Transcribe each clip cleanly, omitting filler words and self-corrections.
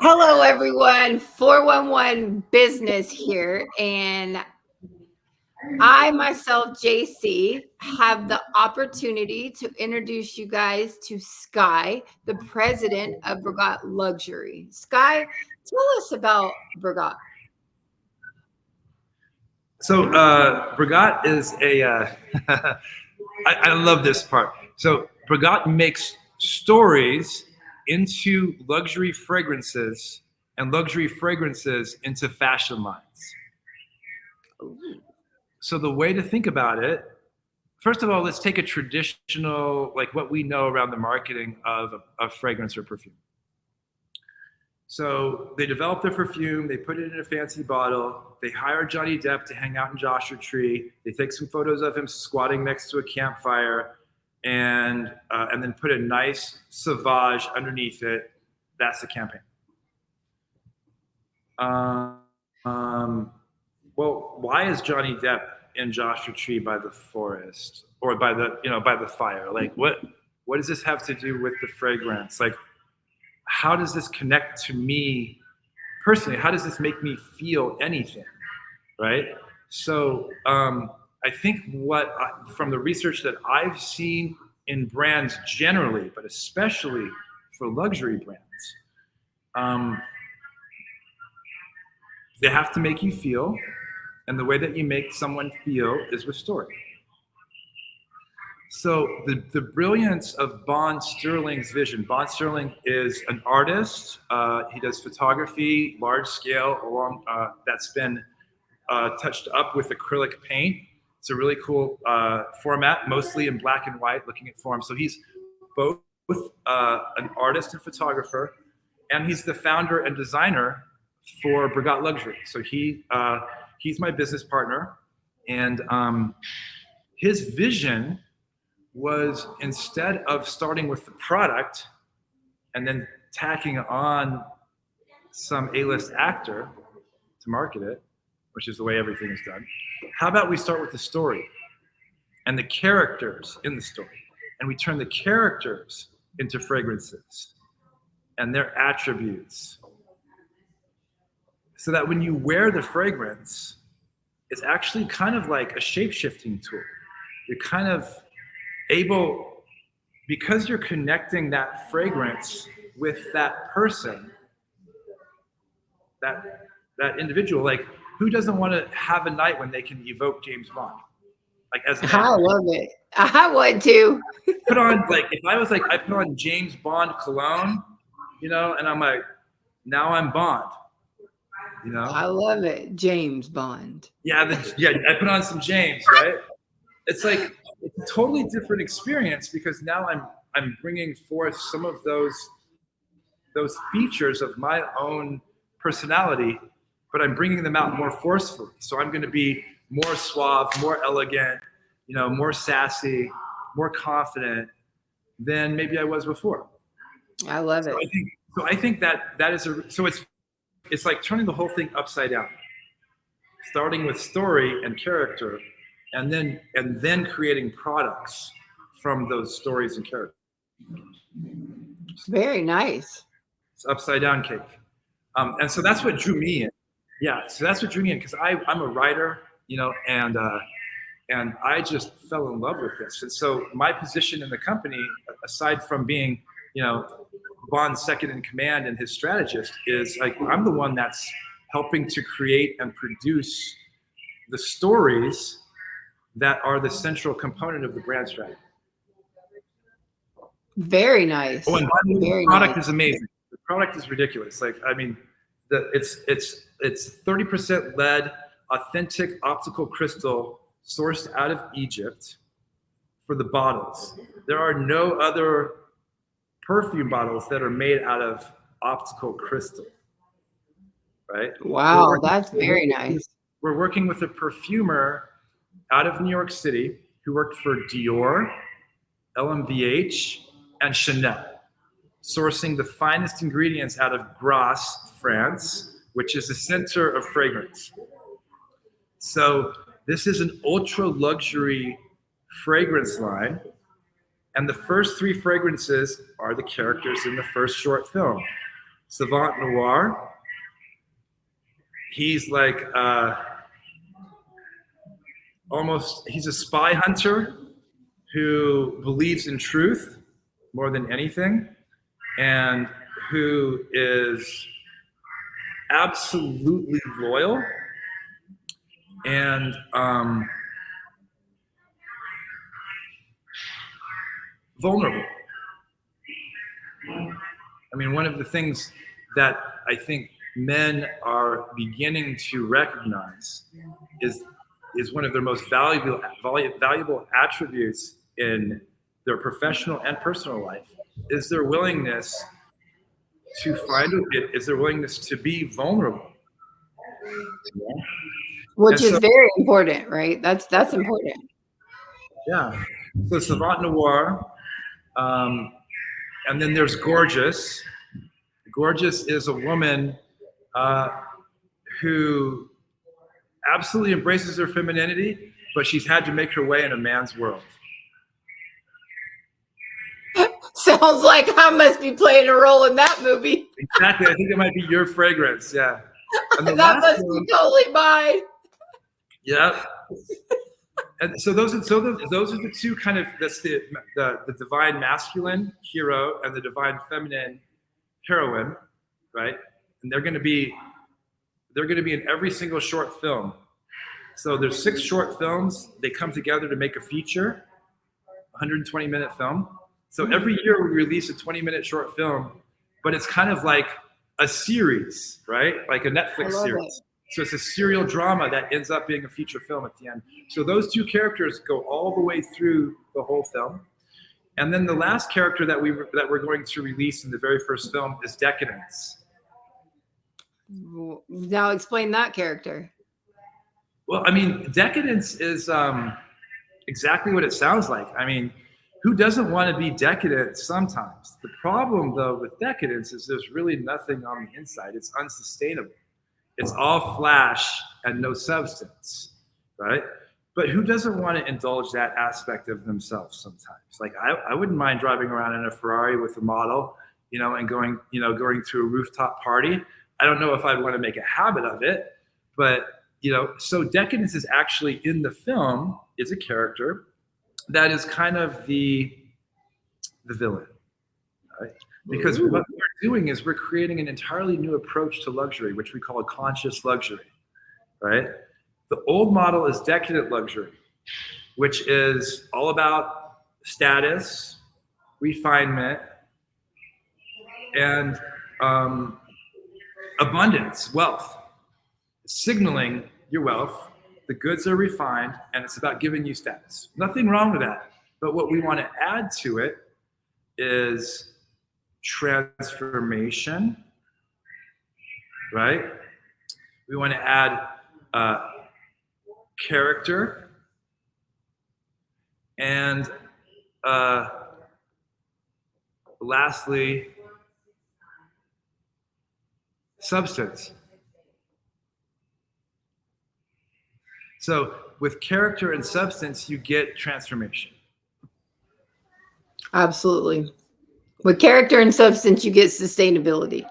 Hello, everyone. 411 Business here. And I myself, JC, have the opportunity to introduce you guys to Sky, the president of Brigatt Luxury. Sky, tell us about Brigatt. So Brigatt is I love this part. So Brigatt makes stories into luxury fragrances and luxury fragrances into fashion lines. So the way to think about it, first of all, let's take a traditional, like what we know around the marketing of a fragrance or perfume. So they develop their perfume, they put it in a fancy bottle, they hire Johnny Depp to hang out in Joshua Tree, they take some photos of him squatting next to a campfire, and then put a nice Sauvage underneath it. That's the campaign. Well, why is Johnny Depp in Joshua Tree by the forest or by the fire? Like, what does this have to do with the fragrance? Like, how does this connect to me personally? How does this make me feel anything, right? So I think from the research that I've seen in brands generally, but especially for luxury brands, they have to make you feel, and the way that you make someone feel is with story. So the brilliance of Bond Sterling's vision. Bond Sterling is an artist. He does photography, large scale, that's been touched up with acrylic paint. It's a really cool format, mostly in black and white, looking at form. So he's both an artist and photographer, and he's the founder and designer for Brigatt Luxury. So he's my business partner, and his vision was, instead of starting with the product and then tacking on some A-list actor to market it, which is the way everything is done, how about we start with the story and the characters in the story, and we turn the characters into fragrances and their attributes, so that when you wear the fragrance, it's actually kind of like a shape-shifting tool. You're kind of able, because you're connecting that fragrance with that person, that individual. Like, who doesn't want to have a night when they can evoke James Bond? Like, I love it. I would too. Put on, like, if I was like, I put on James Bond cologne, and I'm like, now I'm Bond. I love it, James Bond. Yeah, I put on some James, right? It's like, it's a totally different experience, because now I'm bringing forth some of those features of my own personality, but I'm bringing them out more forcefully. So I'm going to be more suave, more elegant, more sassy, more confident than maybe I was before. I love it. I think that is it's like turning the whole thing upside down, starting with story and character, and then creating products from those stories and characters. Very nice. It's upside down cake. And so that's what drew me in. Yeah, so that's what drew me in, because I'm a writer, and I just fell in love with this. And so my position in the company, aside from being, Bond's second in command and his strategist, is like, I'm the one that's helping to create and produce the stories that are the central component of the brand strategy. Very nice. Oh, and by the way, the product is amazing. The product is ridiculous. Like, I mean, it's 30% lead, authentic optical crystal sourced out of Egypt for the bottles. There are no other perfume bottles that are made out of optical crystal, right? Wow, that's very nice. We're working with a perfumer out of New York City who worked for Dior, LMVH, and Chanel, sourcing the finest ingredients out of Grasse, France, which is the center of fragrance. So this is an ultra luxury fragrance line, and the first three fragrances are the characters in the first short film. savant noir. He's like he's a spy hunter who believes in truth more than anything, and who is absolutely loyal and vulnerable. I mean, one of the things that I think men are beginning to recognize is one of their most valuable attributes in their professional and personal life is their willingness to is their willingness to be vulnerable. Which is very important, right? That's important. Yeah. So savant noir, and then there's gorgeous. Gorgeous is a woman who absolutely embraces her femininity, but she's had to make her way in a man's world. Sounds like I must be playing a role in that movie. Exactly. I think it might be your fragrance. Yeah. And that must be totally mine. Yeah. And so those are the two kind of, that's the divine masculine hero and the divine feminine heroine, right? And they're going to be in every single short film. So there's 6 short films. They come together to make a feature, 120-minute film. So every year we release a 20-minute short film, but it's kind of like a series, right? Like a Netflix series. So it's a serial drama that ends up being a feature film at the end. So those 2 characters go all the way through the whole film. And then the last character that we're going to release in the very first film is Decadence. Now explain that character. Well, I mean, Decadence is exactly what it sounds like. I mean, who doesn't want to be decadent sometimes? The problem, though, with decadence is there's really nothing on the inside. It's unsustainable. It's all flash and no substance, right? But who doesn't want to indulge that aspect of themselves sometimes? Like I wouldn't mind driving around in a Ferrari with a model, and going to a rooftop party. I don't know if I'd want to make a habit of it, but so Decadence is actually in the film is a character that is kind of the villain, right? Because what we're doing is we're creating an entirely new approach to luxury, which we call a conscious luxury, right? The old model is decadent luxury, which is all about status, refinement, and abundance, wealth, signaling your wealth. The goods are refined, and it's about giving you status. Nothing wrong with that. But what we want to add to it is transformation, right? We want to add character and lastly, substance. So with character and substance, you get transformation. Absolutely. With character and substance, you get sustainability.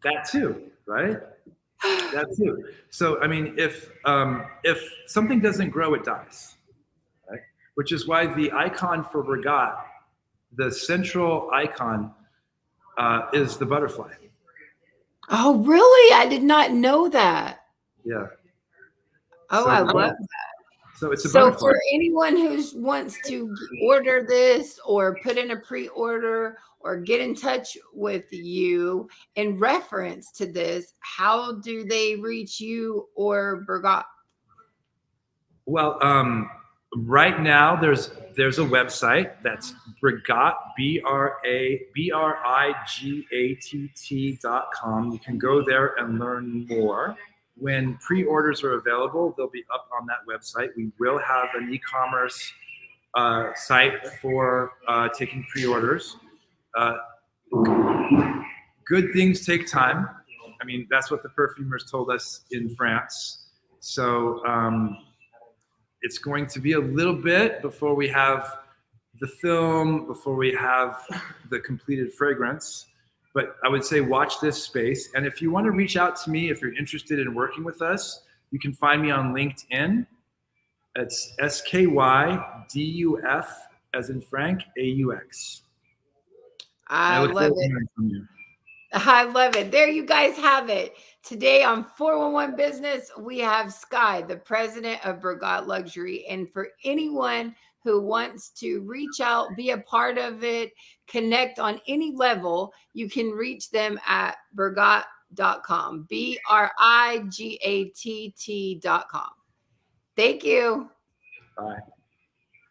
That too, right? That too. So, I mean, if something doesn't grow, it dies, right? Which is why the icon for Brigatt, the central icon, is the butterfly. Oh, really? I did not know that. Yeah. Oh, so, I love that. So it's a so butterfly. For anyone who wants to order this or put in a pre-order or get in touch with you in reference to this, how do they reach you or Brigatt? Well, right now there's a website that's Brigatt, BRIGATT.com. You can go there and learn more. When pre-orders are available, they'll be up on that website. We will have an e-commerce site for taking pre-orders. Good things take time. I mean, that's what the perfumers told us in France. So it's going to be a little bit before we have the film, before we have the completed fragrance. But I would say watch this space. And if you want to reach out to me, if you're interested in working with us, you can find me on LinkedIn. It's SKYDUF as in Frank, AUX. I love it. From you. I love it. There you guys have it. Today on 411 Business, we have Sky, the president of Brigatt Luxury. And for anyone who wants to reach out, be a part of it, connect on any level, you can reach them at brigatt.com, BRIGATT.com. Thank you. Bye.